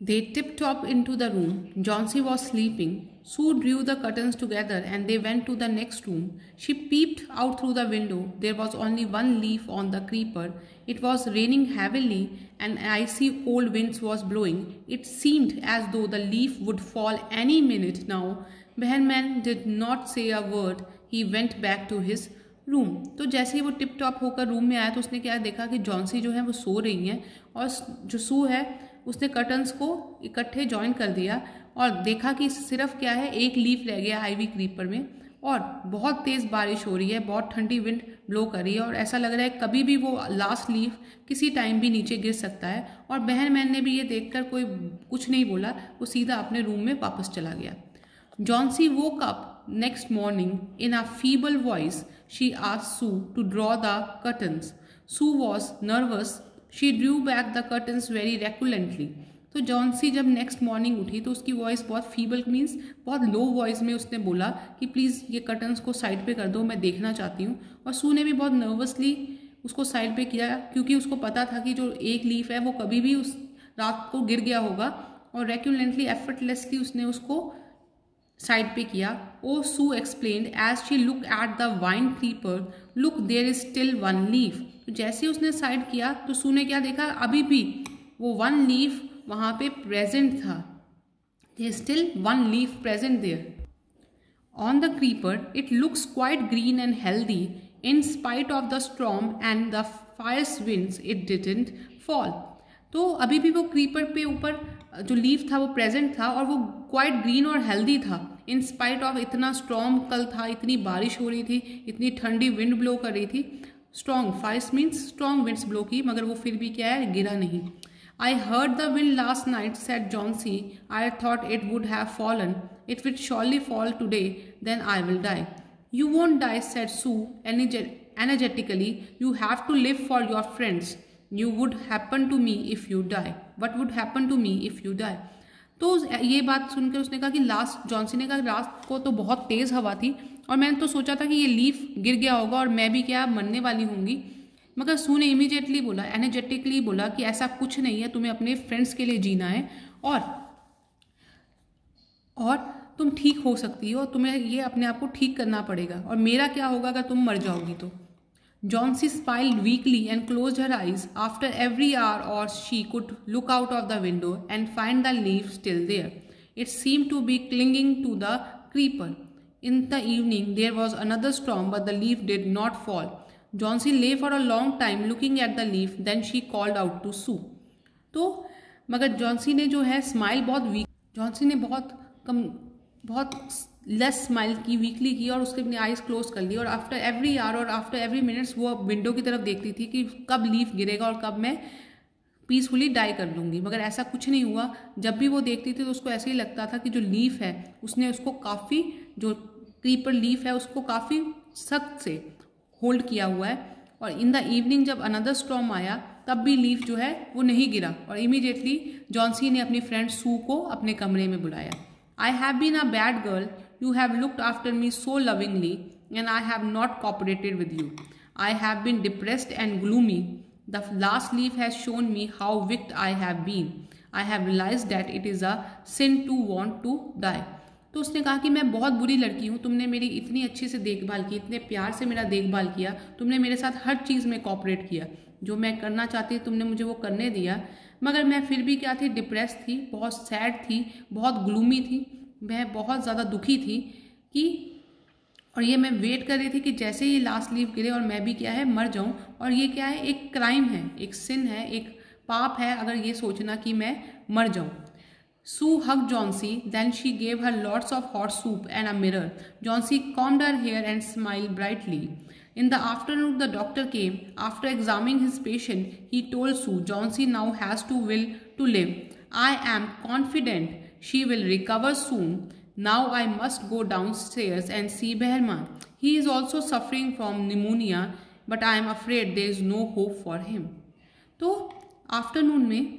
They tiptoed into the room. Johnsy was sleeping. Sue drew the curtains together and they went to the next room. She peeped out through the window. There was only one leaf on the creeper. It was raining heavily and icy cold winds was blowing. It seemed as though the leaf would fall any minute now. Behrman did not say a word. He went back to his room. तो जैसे ही वो tip top होकर room में आया तो उसने क्या देखा कि जॉन्सी जो है वो सो रही हैं और जो सू है उसने कर्टन्स को इकट्ठे जॉइन कर दिया और देखा कि सिर्फ क्या है एक लीफ रह गया आईवी क्रीपर में और बहुत तेज़ बारिश हो रही है, बहुत ठंडी विंड ब्लो कर रही है और ऐसा लग रहा है कभी भी वो लास्ट लीफ किसी टाइम भी नीचे गिर सकता है। और बहन ने भी ये देखकर कोई कुछ नहीं बोला, वो सीधा अपने रूम में वापस चला गया। Johnsy woke up next morning in a feeble voice. She asked Sue to draw the curtains. Sue was nervous. She drew back the curtains very reluctantly. तो जॉन्सी जब नेक्स्ट मॉर्निंग उठी तो उसकी वॉइस बहुत फीबल मीन्स बहुत low voice में उसने बोला कि प्लीज़ ये कर्टन्स को साइड पे कर दो, मैं देखना चाहती हूँ। और सू ने भी बहुत नर्वसली उसको साइड पे किया क्योंकि उसको पता था कि जो एक लीफ है वो कभी भी उस रात को गिर गया होगा और रेक्यूलेंटली एफर्टलेसली उसने उसको साइड पे किया। ओ Sue explained as she look at the vine creeper, look there is still one leaf. तो जैसे उसने साइड किया तो सू ने क्या देखा, अभी भी वो वन लीफ वहाँ पे प्रेजेंट था। There still one leaf present there on the creeper. It looks quite green and healthy in spite of the storm and the fierce winds it didn't fall. तो अभी भी वो क्रीपर पे ऊपर जो लीफ था वो प्रेजेंट था और वो क्वाइट ग्रीन और हेल्दी था इन स्पाइट ऑफ इतना स्ट्रॉन्ग कल था, इतनी बारिश हो रही थी, इतनी ठंडी विंड ब्लो कर रही थी। Strong fierce means strong winds blow की, मगर वो फिर भी क्या है, गिरा नहीं। I heard the wind last night said Johnsy, I thought it would have fallen, it will surely fall today, then I will die. You won't die said Sue energetically, you have to live for your friends. You would happen to me if you die. What would happen to me if you die? तो ये बात सुनकर उसने कहा कि Johnsy ने कहा रात को तो बहुत तेज़ हवा थी और मैंने तो सोचा था कि ये लीफ गिर गया होगा और मैं भी क्या मरने वाली होंगी। मगर सू ने इमीडिएटली बोला, एनर्जेटिकली बोला कि ऐसा कुछ नहीं है, तुम्हें अपने फ्रेंड्स के लिए जीना है और तुम ठीक हो सकती हो, तुम्हें ये अपने आप को ठीक करना पड़ेगा और मेरा क्या होगा अगर तुम मर जाओगी तो। Johnsy smiled weakly and closed her eyes. After every hour or she could look out of the window and find the leaf still there. It seemed to be clinging to the creeper. In the evening there was another storm but the leaf did not fall. Johnsy lay for a long time looking at the leaf, then she called out to Sue. तो मगर Johnsy ने जो है smile Johnsy ने बहुत less smile की, weekly की और उसने अपनी आइज़ क्लोज कर ली और आफ्टर एवरी आवर और आफ्टर एवरी मिनट्स वो विंडो की तरफ देखती थी कि कब लीफ गिरेगा और कब मैं पीसफुली डाई कर लूँगी। मगर ऐसा कुछ नहीं हुआ। जब भी वो देखती थी तो उसको ऐसे ही लगता था कि जो लीफ है उसने उसको काफ़ी, जो क्रीपर लीफ है उसको काफ़ी सख्त से होल्ड किया हुआ है। और इन द इवनिंग जब अनदर स्टॉर्म आया तब भी लीफ जो है वो नहीं गिरा और इमीडिएटली जॉन्सी ने अपनी फ्रेंड सू को अपने कमरे में बुलाया। I have been a bad girl. You have looked after me so lovingly and I have not cooperated with you. I have been depressed and gloomy. The last leaf has shown me how wicked I have been. I have realized that it is a sin to want to die. तो उसने कहा कि मैं बहुत बुरी लड़की हूँ, तुमने मेरी इतनी अच्छे से देखभाल की, इतने प्यार से मेरा देखभाल किया, तुमने मेरे साथ हर चीज़ में कोऑपरेट किया, जो मैं करना चाहती तुमने मुझे वो करने दिया, मगर मैं फिर भी क्या थी, डिप्रेस थी, बहुत सैड थी, बहुत ग्लूमी थी, मैं बहुत ज़्यादा दुखी थी कि और ये मैं वेट कर रही थी कि जैसे ही लास्ट लीफ गिरे और मैं भी क्या है मर जाऊं। और ये क्या है, एक क्राइम है, एक सिन है, एक पाप है अगर ये सोचना कि मैं मर जाऊं। Sue hugged Johnsy, then she gave her lots of hot soup and a mirror. Johnsy combed her hair and smiled brightly. In the afternoon, the doctor came. After examining his patient, he told Sue, Johnsy now has to will to live. I am confident she will recover soon. Now I must go downstairs and see Behrman. He is also suffering from pneumonia, but I am afraid there is no hope for him. तो afternoon में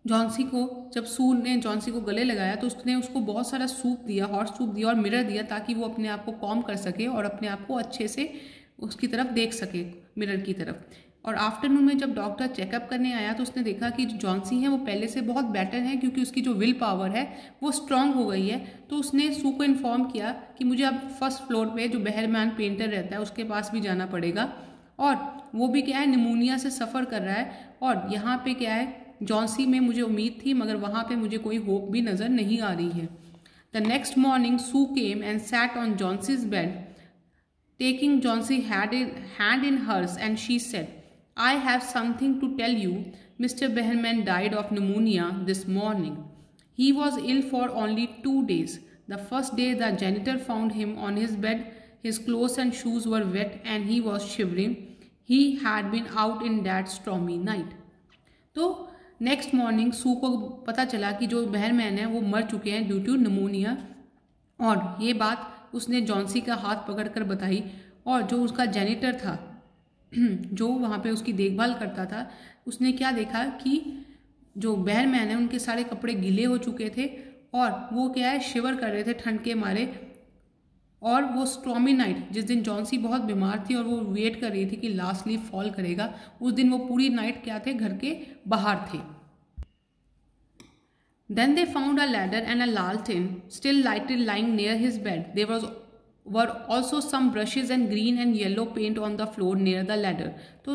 Johnsy को, जब सू ने Johnsy को गले लगाया तो उसने उसको बहुत सारा सूप दिया, हॉट सूप दिया और मिरर दिया ताकि वो अपने आप को कॉम कर सके और अपने आप को अच्छे से उसकी तरफ देख सके, मिरर की तरफ। और आफ्टरनून में जब डॉक्टर चेकअप करने आया तो उसने देखा कि जो जॉन्सी है वो पहले से बहुत बेटर है, क्योंकि उसकी जो विल पावर है वो स्ट्रांग हो गई है। तो उसने सू को इन्फॉर्म किया कि मुझे अब फर्स्ट फ्लोर पे जो बहरमैन पेंटर रहता है उसके पास भी जाना पड़ेगा, और वो भी क्या है निमोनिया से सफ़र कर रहा है, और यहाँ पे क्या है जॉन्सी में मुझे उम्मीद थी मगर वहाँ पे मुझे कोई होप भी नज़र नहीं आ रही है। The next morning Sue came and sat on Johnsy's bed, taking Johnsy hand in hers, and she said, I have something to tell you. Mr. Behrman died of pneumonia this morning. He was ill for only 2 days. The first day the janitor found him on his bed. His clothes and shoes were wet and he was shivering. He had been out in that stormy night. तो next morning सू को पता चला कि जो बहरमैन है वो मर चुके हैं ड्यू टू निमोनिया, और ये बात उसने जॉन्सी का हाथ पकड़कर बताई। और जो उसका जेनिटर था जो वहाँ पे उसकी देखभाल करता था, उसने क्या देखा कि जो बहरमैन है उनके सारे कपड़े गीले हो चुके थे और वो क्या है शिवर कर रहे थे ठंड के मारे। और वो स्टॉर्मी नाइट, जिस दिन जॉन्सी बहुत बीमार थी और वो वेट कर रही थी कि लास्ट लीफ फॉल करेगा, उस दिन वो पूरी नाइट क्या थे घर के बाहर थे। Then they found a ladder and a lantern still lighted lying near his bed. There were also some brushes and green and yellow paint on the floor near the ladder. तो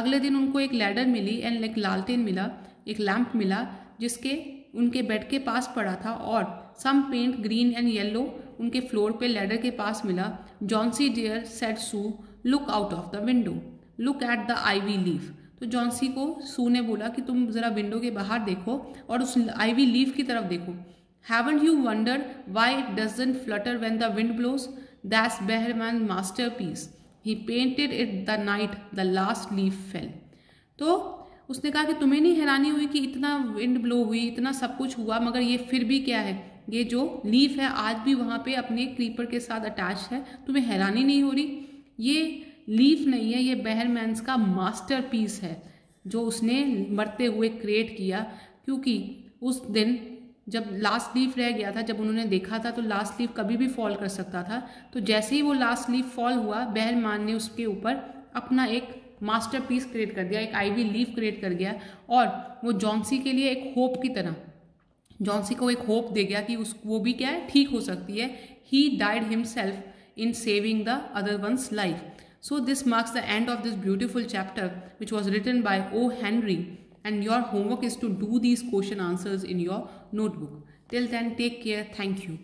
अगले दिन उनको एक लैडर मिली एंड एक लालटेन मिला, एक lamp मिला जिसके उनके बेड के पास पड़ा था, और some paint green and yellow उनके फ्लोर पे लैडर के पास मिला। Johnsy dear said Sue, look out of the window, look at the ivy leaf. तो जॉन्सी को सू ने बोला कि तुम ज़रा विंडो के बाहर देखो और उस आईवी लीफ की तरफ देखो। Haven't you wondered why it doesn't flutter when the wind blows? That's Behrman masterpiece, he painted it the night the last leaf fell. तो उसने कहा कि तुम्हें नहीं हैरानी हुई कि इतना विंड ब्लो हुई, इतना सब कुछ हुआ, मगर ये फिर भी क्या है, ये जो लीफ है आज भी वहाँ पे अपने क्रीपर के साथ अटैच है, तुम्हें हैरानी नहीं हो रही? ये लीफ नहीं है, ये बहरमैन्स का मास्टरपीस है जो उसने मरते हुए क्रिएट किया। क्योंकि उस दिन जब लास्ट लीफ रह गया था, जब उन्होंने देखा था तो लास्ट लीफ कभी भी फॉल कर सकता था। तो जैसे ही वो लास्ट लीफ फॉल हुआ, बहरमैन ने उसके ऊपर अपना एक मास्टरपीस क्रिएट कर दिया, एक आईवी लीफ क्रिएट कर गया, और वो जॉन्सी के लिए एक होप की तरह जॉन्सी को एक होप दे गया कि वो भी क्या है ठीक हो सकती है। He died himself in saving the other one's life. So this marks the end of this beautiful chapter which was written by O. Henry, and your homework is to do these question answers in your notebook. Till then, take care. Thank you.